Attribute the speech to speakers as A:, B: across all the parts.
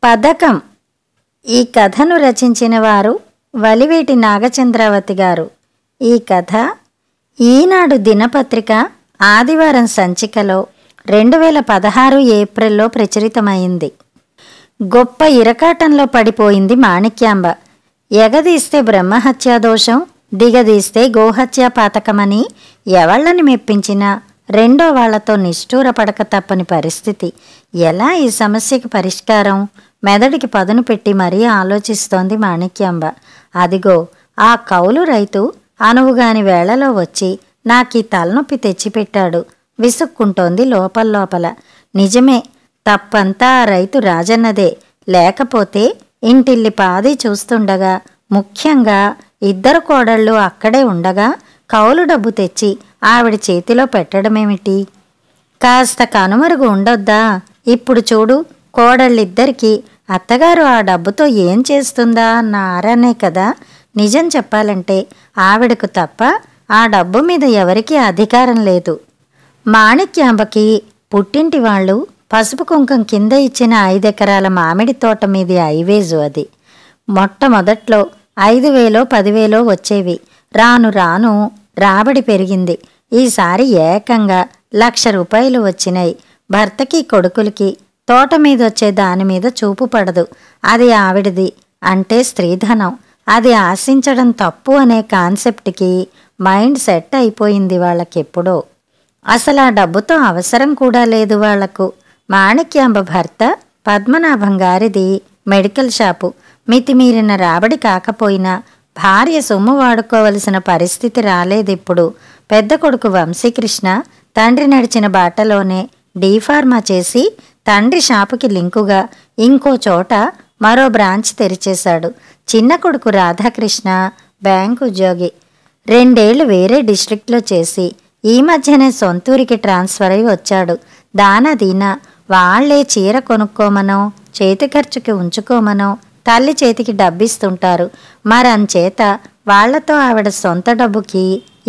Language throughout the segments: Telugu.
A: పథకం. ఈ కథను రచించిన వారు వలివేటి నాగచంద్రావతి గారు. ఈ కథ ఈనాడు దినపత్రిక ఆదివారం సంచికలో 2016 ఏప్రిల్లో ప్రచురితమైంది. గొప్ప ఇరకాటంలో పడిపోయింది మాణిక్యాంబ. ఎగదీస్తే బ్రహ్మహత్యాదోషం, దిగదీస్తే గోహత్యా పాతకమని ఎవళ్ళని మెప్పించినా రెండో వాళ్లతో నిష్ఠూర పడక తప్పని పరిస్థితి. ఎలా ఈ సమస్యకి పరిష్కారం? మెదడికి పదును పెట్టి మరీ ఆలోచిస్తోంది మాణిక్యాంబ. అదిగో ఆ కౌలు రైతు అనువుగాని వేళలో వచ్చి నాకీ తలనొప్పి తెచ్చిపెట్టాడు విసుక్కుంటోంది లోపల. నిజమే, తప్పంతా ఆ రైతు రాజన్నదే. లేకపోతే ఇంటిల్లి పాది చూస్తుండగా, ముఖ్యంగా ఇద్దరు కోడళ్ళు అక్కడే ఉండగా కౌలు డబ్బు తెచ్చి ఆవిడ చేతిలో పెట్టడమేమిటి? కాస్త కనుమరుగు ఉండొద్దా? ఇప్పుడు చూడు, కోడళ్ళిద్దరికీ అత్తగారు ఆ డబ్బుతో ఏం చేస్తుందా అన్న ఆరానే కదా. నిజం చెప్పాలంటే ఆవిడకు తప్ప ఆ డబ్బు మీద ఎవరికీ అధికారం లేదు. మాణిక్యాంబకి పుట్టింటి వాళ్ళు పసుపు కుంకం కింద ఇచ్చిన 5 ఎకరాల మామిడి తోట మీది ఐవేజు అది. మొట్టమొదట్లో 5,000 10,000 వచ్చేవి. రాను రాను రాబడి పెరిగింది. ఈసారి ఏకంగా 1,00,000 రూపాయలు వచ్చినాయి. భర్తకి కొడుకులకి తోట మీదొచ్చే దాని మీద చూపు పడదు. అది ఆవిడది అంటే స్త్రీధనం. అది ఆశించడం తప్పు అనే కాన్సెప్ట్కి మైండ్ సెట్ అయిపోయింది వాళ్ళకెప్పుడో. అసలు ఆ డబ్బుతో అవసరం కూడా లేదు వాళ్లకు. మాణిక్యాంబ భర్త పద్మనాభం గారిది మెడికల్ షాపు. మితిమీరిన రాబడి కాకపోయినా భార్య సొమ్ము వాడుకోవలసిన పరిస్థితి రాలేదిప్పుడు. పెద్ద కొడుకు వంశీకృష్ణ తండ్రి నడిచిన బాటలోనే డీఫార్మా చేసి తండ్రి షాపుకి లింకుగా ఇంకో చోట మరో బ్రాంచ్ తెరిచేశాడు. చిన్న కొడుకు రాధాకృష్ణ బ్యాంకు ఉద్యోగి. 2 ఏళ్లు వేరే డిస్ట్రిక్ట్లో చేసి ఈ మధ్యనే సొంతూరికి ట్రాన్స్ఫర్ అయి వచ్చాడు. దానదీనా వాళ్లే చీర కొనుక్కోమనో చేతి ఖర్చుకి ఉంచుకోమనో తల్లి చేతికి డబ్బిస్తుంటారు. మరంచేత వాళ్లతో ఆవిడ సొంత డబ్బుకి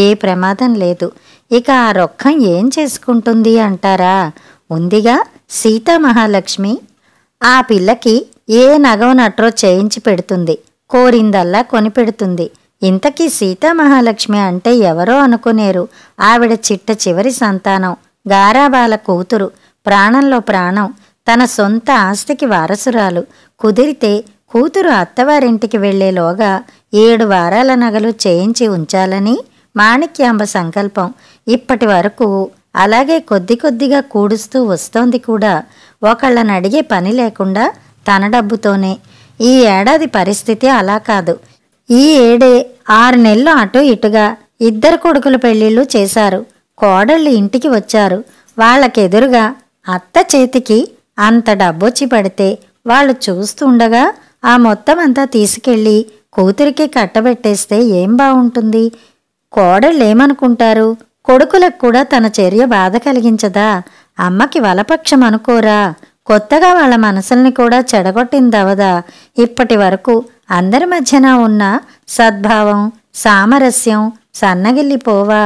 A: ఏ ప్రమాదం లేదు. ఇక ఆ రొక్కం ఏం చేసుకుంటుంది అంటారా? ఉందిగా సీతామహాలక్ష్మి. ఆ పిల్లకి ఏ నగవ నట్రో చేయించి పెడుతుంది, కోరిందల్లా కొనిపెడుతుంది. ఇంతకీ సీతామహాలక్ష్మి అంటే ఎవరో అనుకునేరు. ఆవిడ చిట్ట చివరి సంతానం, గారాబాల కూతురు, ప్రాణంలో ప్రాణం, తన సొంత ఆస్తికి వారసురాలు. కుదిరితే కూతురు అత్తవారింటికి వెళ్లేలోగా 7 వారాల నగలు చేయించి ఉంచాలని మాణిక్యాంబ సంకల్పం. ఇప్పటి వరకు అలాగే కొద్ది కొద్దిగా కూడుస్తూ వస్తోంది కూడా. ఒకళ్ళని అడిగే పని లేకుండా తన డబ్బుతోనే. ఈ ఏడాది పరిస్థితి అలా కాదు. ఈ ఏడే 6 నెలలు అటు ఇటుగా 2 కొడుకుల పెళ్లిళ్ళు చేశారు. కోడళ్ళు ఇంటికి వచ్చారు. వాళ్ళకెదురుగా అత్త చేతికి అంత డబ్బొచ్చి పడితే వాళ్ళు చూస్తుండగా ఆ మొత్తం అంతా తీసుకెళ్ళి కూతురికి కట్టబెట్టేస్తే ఏం బాగుంటుంది? కోడళ్ళేమనుకుంటారు? కొడుకులకు కూడా తన చర్య బాధ కలిగించదా? అమ్మకి వలపక్షం అనుకోరా? కొత్తగా వాళ్ళ మనసుల్ని కూడా చెడగొట్టిందవదా? ఇప్పటి వరకు అందరి మధ్యన ఉన్న సద్భావం సామరస్యం సన్నగిల్లిపోవా?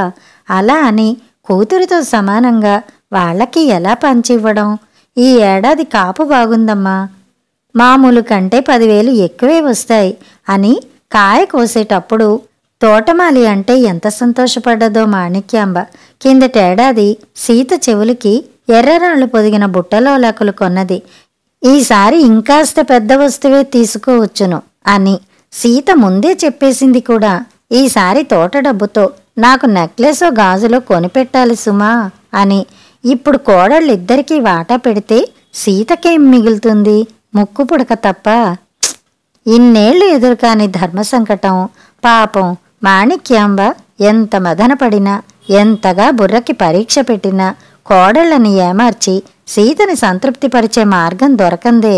A: అలా అని కూతురితో సమానంగా వాళ్ళకి ఎలా పంచివ్వడం? ఈ ఏడాది కాపు బాగుందమ్మా, మామూలు కంటే 10,000 ఎక్కువే వస్తాయి అని కాయ కోసేటప్పుడు తోటమాలి అంటే ఎంత సంతోషపడ్డదో మాణిక్యాంబ. కిందటేడాది సీత చెవులకి ఎర్రరాళ్లు పొదిగిన బుట్టలోలకులు కొన్నది. ఈసారి ఇంకాస్త పెద్ద వస్తువే తీసుకోవచ్చును అని సీత ముందే చెప్పేసింది కూడా. ఈసారి తోట డబ్బుతో నాకు నెక్లెసో గాజులో కొనిపెట్టాలి సుమా అని. ఇప్పుడు కోడళ్ళిద్దరికీ వాటా పెడితే సీతకేం మిగులుతుంది? ముక్కు పుడక తప్ప. ఇన్నేళ్లు ఎదురుకాని ధర్మ సంకటం. పాపం మాణిక్యాంబ ఎంత మదనపడినా, ఎంతగా బుర్రకి పరీక్ష పెట్టినా కోడళ్ళని ఏమార్చి సీతని సంతృప్తిపరిచే మార్గం దొరకందే.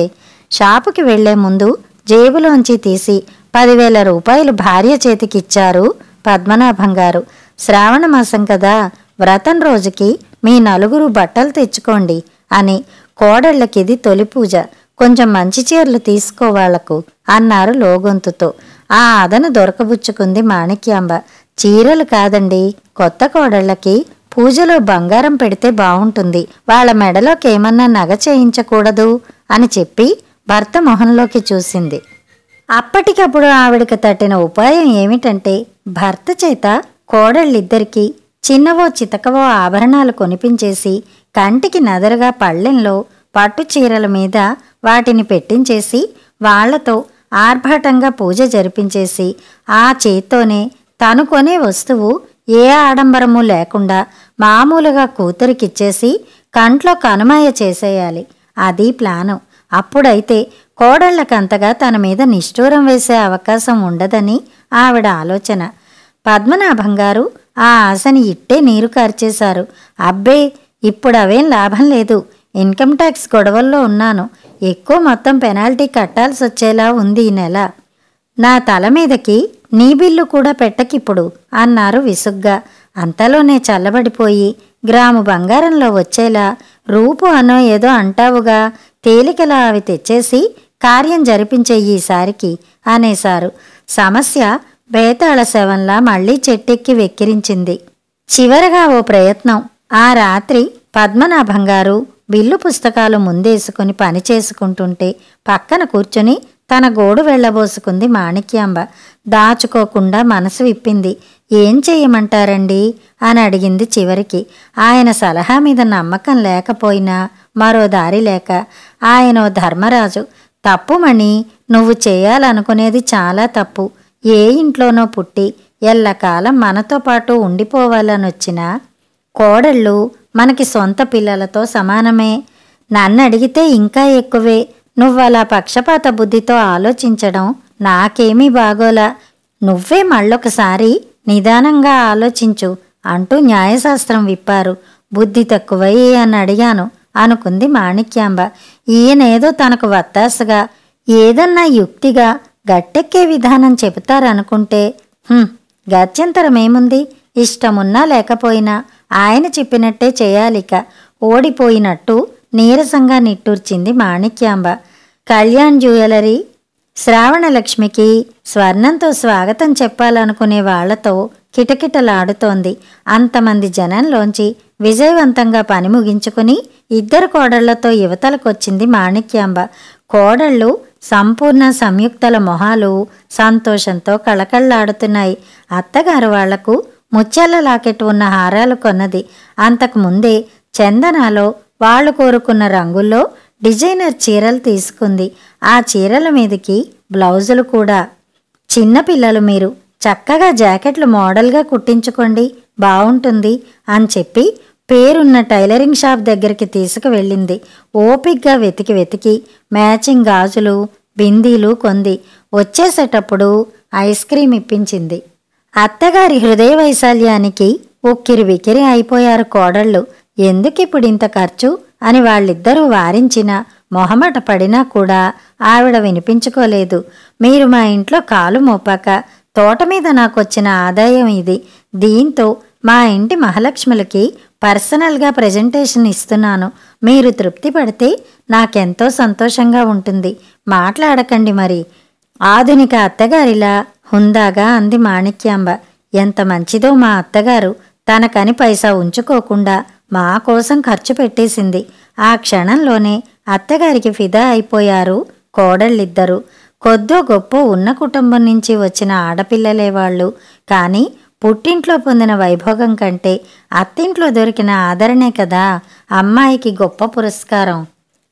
A: షాపుకి వెళ్లే ముందు జేబులోంచి తీసి 10,000 రూపాయలు భార్య చేతికిచ్చారు పద్మనాభం గారు. శ్రావణమాసం కదా, వ్రతం రోజుకి మీ 4 బట్టలు తెచ్చుకోండి అని. కోడళ్ళకిది తొలి పూజ, కొంచెం మంచి చీరలు తీసుకోవాళ్లకు అన్నారు లోగొంతుతో. ఆ అదను దొరకబుచ్చుకుంది మాణిక్యాంబ. చీరలు కాదండి, కొత్త కోడళ్ళకి పూజలో బంగారం పెడితే బావుంటుంది, వాళ్ళ మెడలోకేమన్నా నగ చేయించకూడదు అని చెప్పి భర్త మొహంలోకి చూసింది. అప్పటికప్పుడు ఆవిడకి తట్టిన ఉపాయం ఏమిటంటే భర్త చేత కోడళ్ళిద్దరికీ చిన్నవో చితకవో ఆభరణాలు కొనిపించేసి కంటికి నదరగా పళ్ళెంలో పట్టు చీరల మీద వాటిని పెట్టించేసి వాళ్లతో ఆర్భాటంగా పూజ జరిపించేసి ఆ చేత్తోనే తను కొనే వస్తువు ఏ ఆడంబరము లేకుండా మామూలుగా కూతురికిచ్చేసి కంట్లో కనుమయ చేసేయాలి. అది ప్లాను. అప్పుడైతే కోడళ్లకంతగా తన మీద నిష్ఠూరం వేసే అవకాశం ఉండదని ఆవిడ ఆలోచన. పద్మనాభం గారు ఆ ఆశని ఇట్టే నీరు కార్చేశారు. అబ్బే, ఇప్పుడవేం లాభం లేదు, ఇన్కమ్ ట్యాక్స్ గొడవల్లో ఉన్నాను, ఎక్కువ మొత్తం పెనాల్టీ కట్టాల్సొచ్చేలా ఉంది ఈ నెల, నా తల మీదకి నీ బిల్లు కూడా పెట్టకిప్పుడు అన్నారు విసుగ్గా. అంతలోనే చల్లబడిపోయి గ్రాము బంగారంలో వచ్చేలా రూపు అనో ఏదో అంటావుగా, తేలికలా అవి తెచ్చేసి కార్యం జరిపించే ఈసారికి అనేశారు. సమస్య బేతాళ శవంలా మళ్లీ చెట్టెక్కి వెక్కిరించింది. చివరగా ఓ ప్రయత్నం. ఆ రాత్రి పద్మనాభం గారు బిల్లు పుస్తకాలు ముందేసుకుని పని చేసుకుంటుంటే పక్కన కూర్చుని తన గోడు వెళ్లబోసుకుంది మాణిక్యాంబ. దాచుకోకుండా మనసు విప్పింది. ఏం చెయ్యమంటారండి అని అడిగింది చివరికి. ఆయన సలహా మీద నమ్మకం లేకపోయినా మరో దారి లేక, ఆయనో ధర్మరాజు. తప్పుమణి, నువ్వు చేయాలనుకునేది చాలా తప్పు. ఏ ఇంట్లోనో పుట్టి ఎల్లకాలం మనతో పాటు ఉండిపోవాలనొచ్చినా కోడళ్ళు మనకి సొంత పిల్లలతో సమానమే. నన్నడిగితే ఇంకా ఎక్కువే. నువ్వలా పక్షపాత బుద్ధితో ఆలోచించడం నాకేమీ బాగోలా. నువ్వే మళ్ళొకసారి నిదానంగా ఆలోచించు అంటూ న్యాయశాస్త్రం విప్పారు. బుద్ధి తక్కువై అని అడిగాను అనుకుంది మాణిక్యాంబ. ఈయనేదో తనకు వత్తాసుగా ఏదన్నా యుక్తిగా గట్టెక్కే విధానం చెబుతారనుకుంటే గత్యంతరమేముంది? ఇష్టమున్నా లేకపోయినా ఆయన చెప్పినట్టే చేయాలిక. ఓడిపోయినట్టు నీరసంగా నిట్టూర్చింది మాణిక్యాంబ. కళ్యాణ్ జ్యువెలరీ శ్రావణలక్ష్మికి స్వర్ణంతో స్వాగతం చెప్పాలనుకునే వాళ్లతో కిటకిటలాడుతోంది. అంతమంది జనంలోంచి విజయవంతంగా పని ముగించుకుని ఇద్దరు కోడళ్లతో యువతలకొచ్చింది మాణిక్యాంబ. కోడళ్ళు సంపూర్ణ సంయుక్తల మొహాలు సంతోషంతో కళకళ్లాడుతున్నాయి. అత్తగారు వాళ్లకు ముత్యాల లాకెట్ ఉన్న హారాలు కొన్నది. అంతకు ముందే చందనాలో వాళ్లు కోరుకున్న రంగుల్లో డిజైనర్ చీరలు తీసుకుంది. ఆ చీరల మీదకి బ్లౌజులు కూడా. చిన్నపిల్లలు మీరు, చక్కగా జాకెట్లు మోడల్గా కుట్టించుకోండి, బావుంటుంది అని చెప్పి పేరున్న టైలరింగ్ షాప్ దగ్గరికి తీసుకువెళ్ళింది. ఓపిగ్గా వెతికి వెతికి మ్యాచింగ్ గాజులు బిందీలు కొంది. వచ్చేసేటప్పుడు ఐస్ క్రీం ఇప్పించింది. అత్తగారి హృదయ వైశాల్యానికి ఉక్కిరి వికిరి అయిపోయారు కోడళ్ళు. ఎందుకిప్పుడింత ఖర్చు అని వాళ్ళిద్దరూ వారించినా మొహమాట పడినా కూడా ఆవిడ వినిపించుకోలేదు. మీరు మా ఇంట్లో కాలు మోపాక తోట మీద నాకొచ్చిన ఆదాయం ఇది. దీంతో మా ఇంటి మహాలక్ష్ములకి పర్సనల్గా ప్రెజెంటేషన్ ఇస్తున్నాను. మీరు తృప్తి పడితే నాకెంతో సంతోషంగా ఉంటుంది. మాట్లాడకండి మరి. ఆధునిక అత్తగారిలా హుందాగా అంది మాణిక్యాంబ. ఎంత మంచిదో మా అత్తగారు. తనకని పైసా ఉంచుకోకుండా మా కోసం ఖర్చు పెట్టేసింది. ఆ క్షణంలోనే అత్తగారికి ఫిదా అయిపోయారు కోడళ్ళిద్దరూ. కొద్దో గొప్పో ఉన్న కుటుంబం నుంచి వచ్చిన ఆడపిల్లలే వాళ్ళు. కానీ పుట్టింట్లో పొందిన వైభోగం కంటే అత్తింట్లో దొరికిన ఆదరణే కదా అమ్మాయికి గొప్ప పురస్కారం.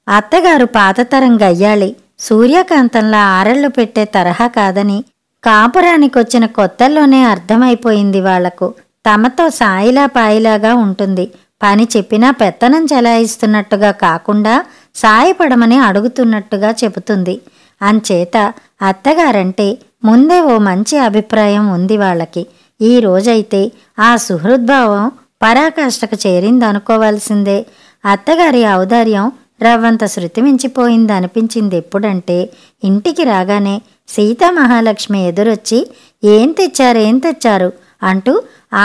A: అత్తగారు పాతతరం గయ్యాళి. సూర్యకాంతంలా ఆరళ్లు పెట్టే తరహా కాదని కాపురానికొచ్చిన కొత్తల్లోనే అర్థమైపోయింది వాళ్లకు. తమతో సాయిలా పాయిలాగా ఉంటుంది. పని చెప్పినా పెత్తనం చెలాయిస్తున్నట్టుగా కాకుండా సాయపడమని అడుగుతున్నట్టుగా చెబుతుంది. అంచేత అత్తగారంటే ముందే ఓ మంచి అభిప్రాయం ఉంది వాళ్ళకి. ఈ రోజైతే ఆ సుహృద్భావం పరాకాష్ఠకు చేరిందనుకోవాల్సిందే. అత్తగారి ఔదార్యం రవ్వంత శృతి మించిపోయిందనిపించింది ఎప్పుడంటే ఇంటికి రాగానే సీతామహాలక్ష్మి ఎదురొచ్చి ఏం తెచ్చారు అంటూ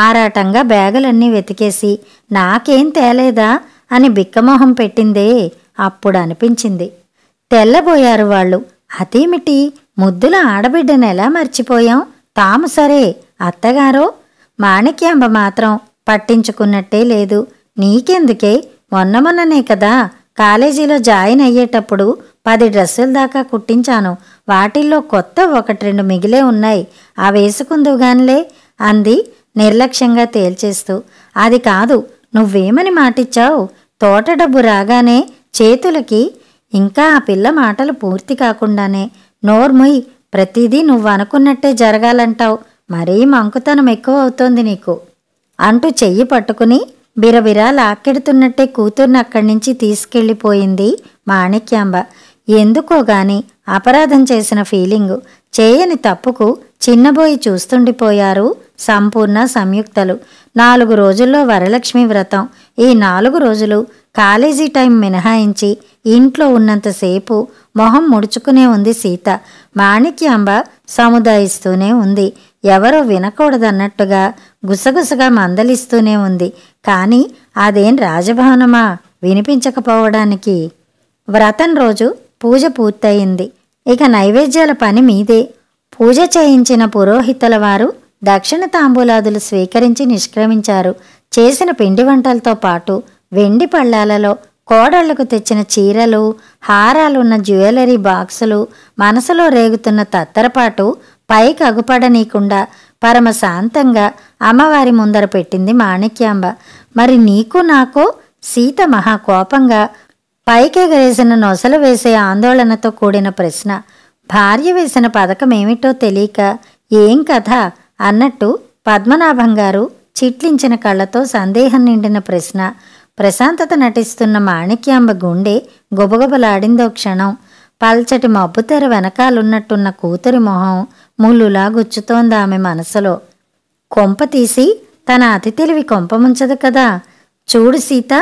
A: ఆరాటంగా బ్యాగులన్నీ వెతికేసి నాకేం తేలేదా అని బిక్కమొహం పెట్టిందే. అప్పుడు అనిపించింది. తెల్లబోయారు వాళ్ళు. అదేమిటి, ముద్దుల ఆడబిడ్డను ఎలా మర్చిపోయాం? తాము సరే, అత్తగారో? మాణిక్యాంబ మాత్రం పట్టించుకున్నట్టే లేదు. నీకెందుకే, మొన్ననే కదా కాలేజీలో జాయిన్ అయ్యేటప్పుడు 10 డ్రెస్సుల దాకా కుట్టించాను. వాటిల్లో కొత్త 1-2 మిగిలే ఉన్నాయి. అవేసుకుందువుగానిలే అంది నిర్లక్ష్యంగా తేల్చేస్తూ. అది కాదు, నువ్వేమని మాటిచ్చావు? తోట డబ్బు రాగానే చేతులకి. ఇంకా ఆ పిల్ల మాటలు పూర్తి కాకుండానే, నోర్ముయ్, ప్రతిదీ నువ్వనుకున్నట్టే జరగాలంటావు. మరీ మంకుతనం ఎక్కువ అవుతోంది నీకు అంటూ చెయ్యి పట్టుకుని బిరబిరా లాక్కెడుతున్నట్టే కూతుర్ని అక్కడి నుంచి తీసుకెళ్ళిపోయింది మాణిక్యాంబ. ఎందుకోగాని అపరాధం చేసిన ఫీలింగు. చేయని తప్పుకు చిన్నబోయి చూస్తుండిపోయారు సంపూర్ణ, సంయుక్తలు. 4 రోజుల్లో వరలక్ష్మి వ్రతం. ఈ 4 రోజులు కాలేజీ టైం మినహాయించి ఇంట్లో ఉన్నంతసేపు మొహం ముడుచుకునే ఉంది సీత. మాణిక్యాంబ సముదాయిస్తూనే ఉంది. ఎవరో వినకూడదన్నట్టుగా గుసగుసగా మందలిస్తూనే ఉంది. కానీ అదేం రాజభవనమా వినిపించకపోవడానికి? వ్రతం రోజు పూజ పూర్తయింది. ఇక నైవేద్యాల పని మీదే. పూజ చేయించిన పురోహితుల వారు దక్షిణ తాంబూలాదులు స్వీకరించి నిష్క్రమించారు. చేసిన పిండి వంటలతో పాటు వెండి పళ్ళాలలో కోడళ్లకు తెచ్చిన చీరలు, హారాలున్న జ్యువెలరీ బాక్సులు మనసులో రేగుతున్న తత్తరపాటు పైకి అగుపడనీకుండా పరమశాంతంగా అమ్మవారి ముందర పెట్టింది మాణిక్యాంబ. మరి నీకు నాకో? సీత మహాకోపంగా పైకెగరేసిన నొసలు వేసే ఆందోళనతో కూడిన ప్రశ్న. భార్య వేసిన పథకమేమిటో తెలియక ఏం కథ అన్నట్టు పద్మనాభం గారు చిట్లించిన కళ్ళతో సందేహం నిండిన ప్రశ్న. ప్రశాంతత నటిస్తున్న మాణిక్యాంబ గుండె గుబగుబలాడిందో క్షణం. పల్చటి మబ్బుతెర వెనకాలున్నట్టున్న కూతురి మొహం ముల్లులా గుచ్చుతోంది ఆమె మనసులో. కొంప తీసి తన అతి తెలివి కొంపముంచదు కదా. చూడు సీత,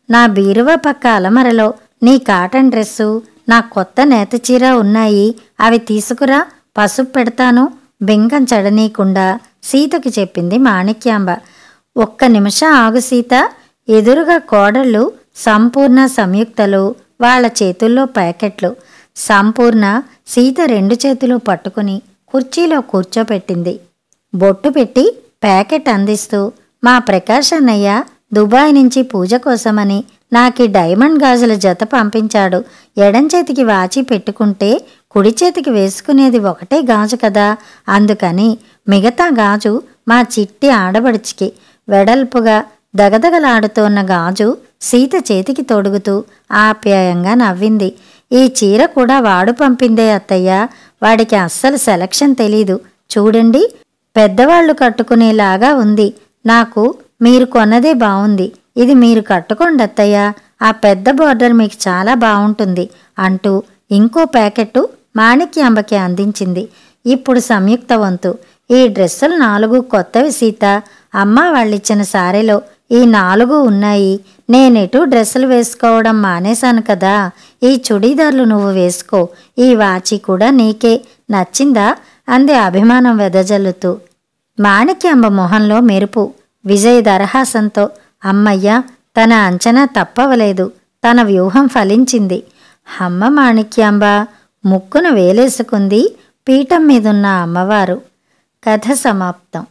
A: నా బీరువా పక్క అలమరలో నీ కాటన్ డ్రెస్సు, నా కొత్త నేతచీర ఉన్నాయి. అవి తీసుకురా, పసుపు పెడతాను బెంగం చెడనీయకుండా సీతకి చెప్పింది మాణిక్యాంబ. ఒక్క నిమిషం ఆగు సీత. ఎదురుగా కోడళ్ళు సంపూర్ణ, సంయుక్తలు, వాళ్ల చేతుల్లో ప్యాకెట్లు. సంపూర్ణ సీత 2 చేతులు పట్టుకుని కుర్చీలో కూర్చోపెట్టింది. బొట్టు పెట్టి ప్యాకెట్ అందిస్తూ, మా ప్రకాష్ అన్నయ్య దుబాయ్ నుంచి పూజ కోసమని నాకి డైమండ్ గాజుల జత పంపించాడు. ఎడం చేతికి వాచి పెట్టుకుంటే కుడి చేతికి వేసుకునేది ఒకటే గాజు కదా, అందుకని మిగతా గాజు మా చిట్టి ఆడబడిచికి. వెడల్పుగా దగదగలాడుతోన్న గాజు సీత చేతికి తొడుగుతూ ఆప్యాయంగా నవ్వింది. ఈ చీర కూడా వాడు పంపిందే అత్తయ్య. వాడికి అస్సలు సెలక్షన్ తెలీదు. చూడండి, పెద్దవాళ్లు కట్టుకునేలాగా ఉంది. నాకు మీరు కొన్నదే బావుంది. ఇది మీరు కట్టుకోండి అత్తయ్య, ఆ పెద్ద బోర్డర్ మీకు చాలా బావుంటుంది అంటూ ఇంకో ప్యాకెట్టు మాణిక్యాంబకి అందించింది. ఇప్పుడు సంయుక్త వంతు. ఈ డ్రెస్సులు 4 కొత్తవి సీత. అమ్మ వాళ్ళిచ్చిన సారెలో ఈ 4 ఉన్నాయి. నేనెటూ డ్రెస్సులు వేసుకోవడం మానేశాను కదా. ఈ చుడీదార్లు నువ్వు వేసుకో. ఈ వాచి కూడా నీకే. నచ్చిందా అంది అభిమానం వెదజల్లుతూ. మాణిక్యాంబ మొహంలో మెరుపు, విజయ దరహాసంతో అమ్మయ్య, తన అంచనా తప్పవలేదు. తన వ్యూహం ఫలించింది. అమ్మ మాణిక్యాంబ ముక్కున వేలేసుకుంది పీఠం మీదున్న అమ్మవారు. కథ సమాప్తం.